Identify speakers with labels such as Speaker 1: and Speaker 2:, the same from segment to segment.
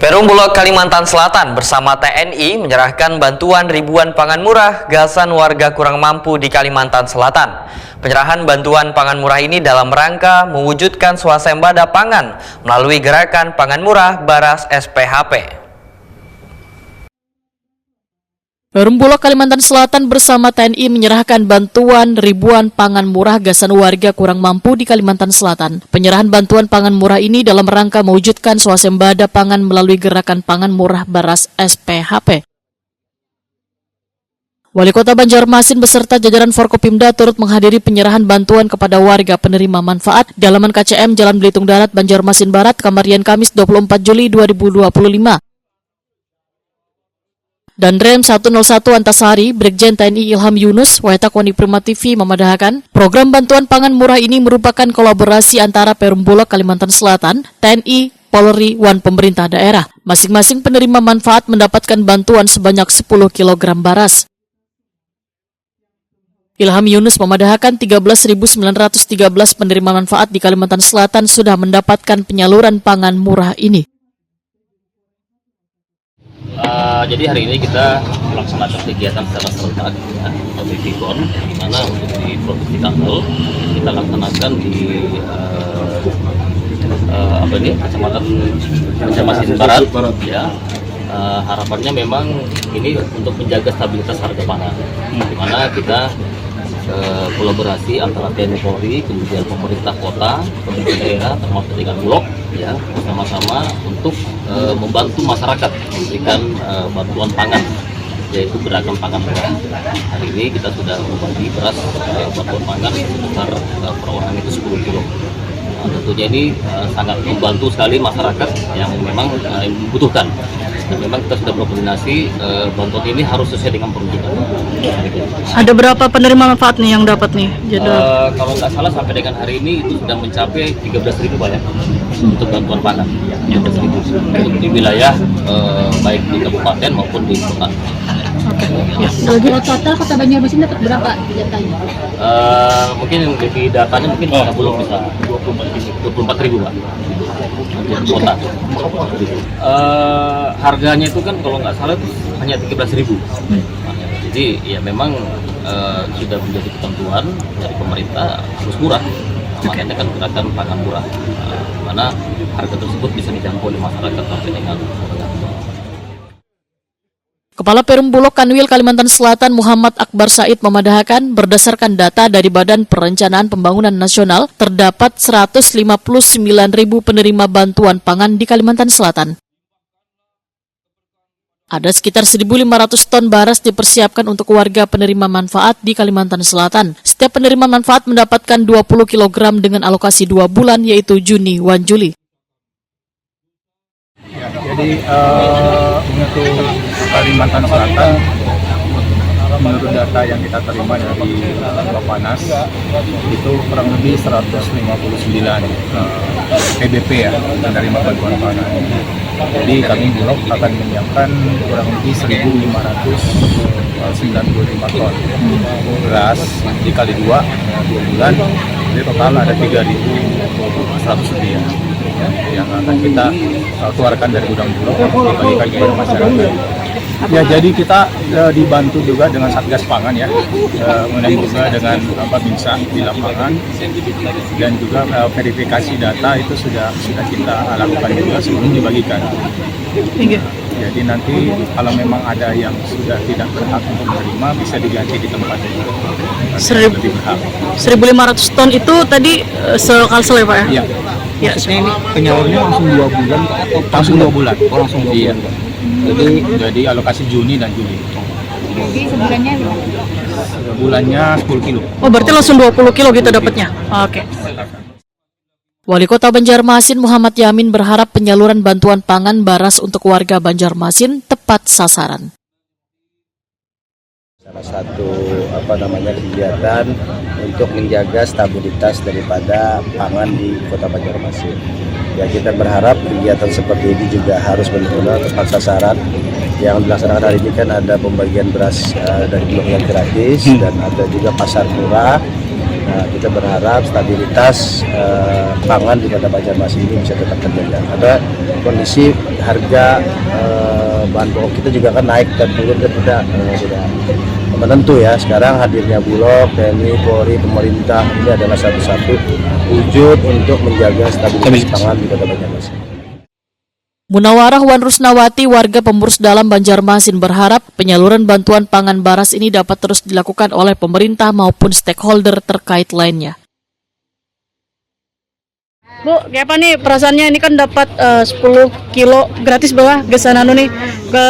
Speaker 1: Perum Bulog Kalimantan Selatan bersama TNI menyerahkan bantuan ribuan pangan murah gasan warga kurang mampu di Kalimantan Selatan. Penyerahan bantuan pangan murah ini dalam rangka mewujudkan swasembada pangan melalui gerakan pangan murah Baras SPHP.
Speaker 2: Perum Bulog Kalimantan Selatan bersama TNI menyerahkan bantuan ribuan pangan murah gasan warga kurang mampu di Kalimantan Selatan. Penyerahan bantuan pangan murah ini dalam rangka mewujudkan swasembada pangan melalui gerakan pangan murah Baras SPHP. Wali Kota Banjarmasin beserta jajaran Forkopimda turut menghadiri penyerahan bantuan kepada warga penerima manfaat di halaman KCM Jalan Belitung Darat, Banjarmasin Barat, Kamarian Kamis 24 Juli 2025. Dan Rem 101 Antasari, Brigjen TNI Ilham Yunus, Wahetak Wani Prima TV memadahkan, program bantuan pangan murah ini merupakan kolaborasi antara Perum Bulog Kalimantan Selatan, TNI, Polri, dan pemerintah daerah. Masing-masing penerima manfaat mendapatkan bantuan sebanyak 10 kg baras. Ilham Yunus memadahkan 13.913 penerima manfaat di Kalimantan Selatan sudah mendapatkan penyaluran pangan murah ini.
Speaker 3: Jadi hari ini kita melaksanakan kegiatan secara serentak atau BPKON, di mana untuk di Provinsi Kalteng kita laksanakan di Kecamatan Banjarmasin Barat. Ya, harapannya memang ini untuk menjaga stabilitas harga pangan, di mana kita kolaborasi antara TNI Polri, kemudian pemerintah kota, pemerintah daerah, termasuk dengan Bulog, ya, bersama-sama untuk membantu masyarakat memberikan bantuan pangan, yaitu gerakan pangan murah. Hari ini kita sudah membagi beras bantuan pangan sebesar per orang itu 10 kilo. Tentunya ini sangat membantu sekali masyarakat yang memang membutuhkan. Dan memang kita sudah berkoordinasi, bantuan ini harus sesuai dengan peruntukan.
Speaker 2: Ada berapa penerima manfaat nih yang dapat nih?
Speaker 3: Kalau nggak salah sampai dengan hari ini itu sudah mencapai 13.000 Pak ya, untuk bantuan pangan. 13.000 untuk di wilayah baik di kabupaten maupun di kota.
Speaker 4: Kalau total Kota Banjarmasin dapat berapa jatahnya?
Speaker 3: Mungkin lebih datanya mungkin kita belum bisa 24.000 Pak. Kota. Harganya itu kan kalau nggak salah itu hanya 13.000. Jadi ya memang sudah menjadi ketentuan dari pemerintah harus murah. Makanya kan gerakan pangan murah, mana harga tersebut bisa dijangkau oleh masyarakat sampai dengan.
Speaker 2: Kepala Perum Bulog Kanwil Kalimantan Selatan Muhammad Akbar Said memadahkan berdasarkan data dari Badan Perencanaan Pembangunan Nasional terdapat 159.000 penerima bantuan pangan di Kalimantan Selatan. Ada sekitar 1.500 ton baras dipersiapkan untuk warga penerima manfaat di Kalimantan Selatan. Setiap penerima manfaat mendapatkan 20 kg dengan alokasi 2 bulan yaitu Juni dan Juli.
Speaker 5: Jadi untuk Kalimantan Selatan, menurut data yang kita terima dari Bapanas itu kurang lebih 159 PBP ya menerima bantuan pangan. Jadi kami Bulog akan menyiapkan kurang lebih 1.595 ton beras dikali 2 bulan, jadi total ada 3.100 lebih yang akan kita keluarkan dari gudang Bulog dibagikan kepada masyarakat. Ya, jadi kita dibantu juga dengan Satgas Pangan ya, kemudian juga dengan Babinsa di lapangan, dan juga verifikasi data itu sudah kita lakukan juga sebelum dibagikan. Jadi nanti kalau memang ada yang sudah tidak berhak untuk menerima bisa diganti di tempat yang lebih berhak.
Speaker 2: 1.500 ton itu tadi sekali ya Pak ya?
Speaker 5: Iya.
Speaker 2: Ya,
Speaker 5: ini penyalurnya langsung 2 bulan atau langsung 2 bulan? Oh, langsung 2 bulan. Jadi alokasi Juni dan Juli.
Speaker 4: Jadi sebulannya berapa?
Speaker 5: Bulannya 10 kilo.
Speaker 2: Oh, berarti langsung 20 kilo gitu dapatnya? Oke. Wali Kota Banjarmasin Muhammad Yamin berharap penyaluran bantuan pangan baras untuk warga Banjarmasin tepat sasaran.
Speaker 6: Salah satu kegiatan untuk menjaga stabilitas daripada pangan di Kota Banjarmasin. Ya, kita berharap kegiatan seperti ini juga harus benar-benar tepat sasaran. Yang dilaksanakan hari ini kan ada pembagian beras dari Bulog yang gratis dan ada juga pasar murah. Nah, kita berharap stabilitas pangan di Kota Banjarmasin ini bisa tetap terjaga. Karena kondisi harga bahan pokok kita juga kan naik dan turun kan kita sudah menentu ya. Sekarang hadirnya Bulog, TNI, Polri, pemerintah ini adalah satu-satu wujud untuk menjaga stabilitas pangan di Kota Banjarmasin.
Speaker 2: Munawarah Wan Rusnawati, warga pengurus dalam Banjarmasin, berharap penyaluran bantuan pangan baras ini dapat terus dilakukan oleh pemerintah maupun stakeholder terkait lainnya.
Speaker 7: Bu, kayak apa nih perasaannya, ini kan dapat 10 kilo gratis bawah gesan anu nih.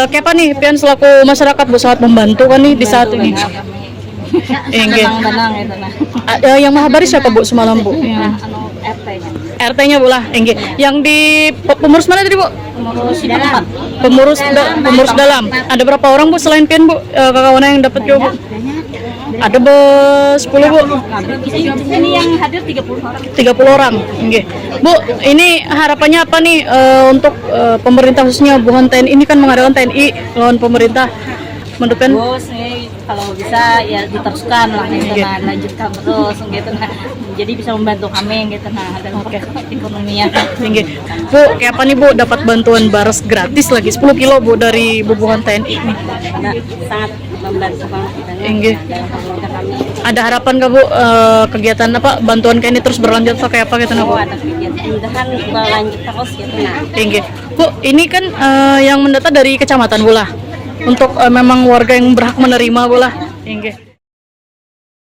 Speaker 7: Kayak apa nih pian selaku masyarakat Bu sangat membantu kan nih di saat ini.
Speaker 4: Tenang itu nah.
Speaker 7: Yang mahabari siapa Bu semalam Bu? Ya.
Speaker 4: RT-nya.
Speaker 7: RT-nya Bu lah, Yang di pengurus mana tadi Bu?
Speaker 4: Pengurus dalam.
Speaker 7: Pengurus dalam. Ada berapa orang Bu selain pian Bu? Kawan yang dapat juga Bu? Ada 10 Bu.
Speaker 4: Ini yang hadir 30 orang.
Speaker 7: 30 orang. Bu, ini harapannya apa nih untuk pemerintah khususnya bukan TNI, ini kan mengadakan TNI lawan pemerintah menurutkan
Speaker 4: Bos, kalau bisa ya diteruskan lah gitu nah, lanjutkan terus gitu nah. Jadi bisa membantu kami gitu nah dan ekonominya.
Speaker 7: Bu, kayak apa nih Bu dapat bantuan baras gratis lagi 10 kilo Bu dari bubuhan TNI ini?
Speaker 4: Sangat membantu banget kita kami.
Speaker 7: Ada harapan nggak Bu kegiatan apa bantuan kayak ini terus berlanjut atau kayak apa gitu nah Bu?
Speaker 4: Ada kegiatan mudahan berlanjut terus gitu nah.
Speaker 7: Bu, ini kan yang mendata dari kecamatan Bu lah. Untuk memang warga yang berhak menerima Bu lah.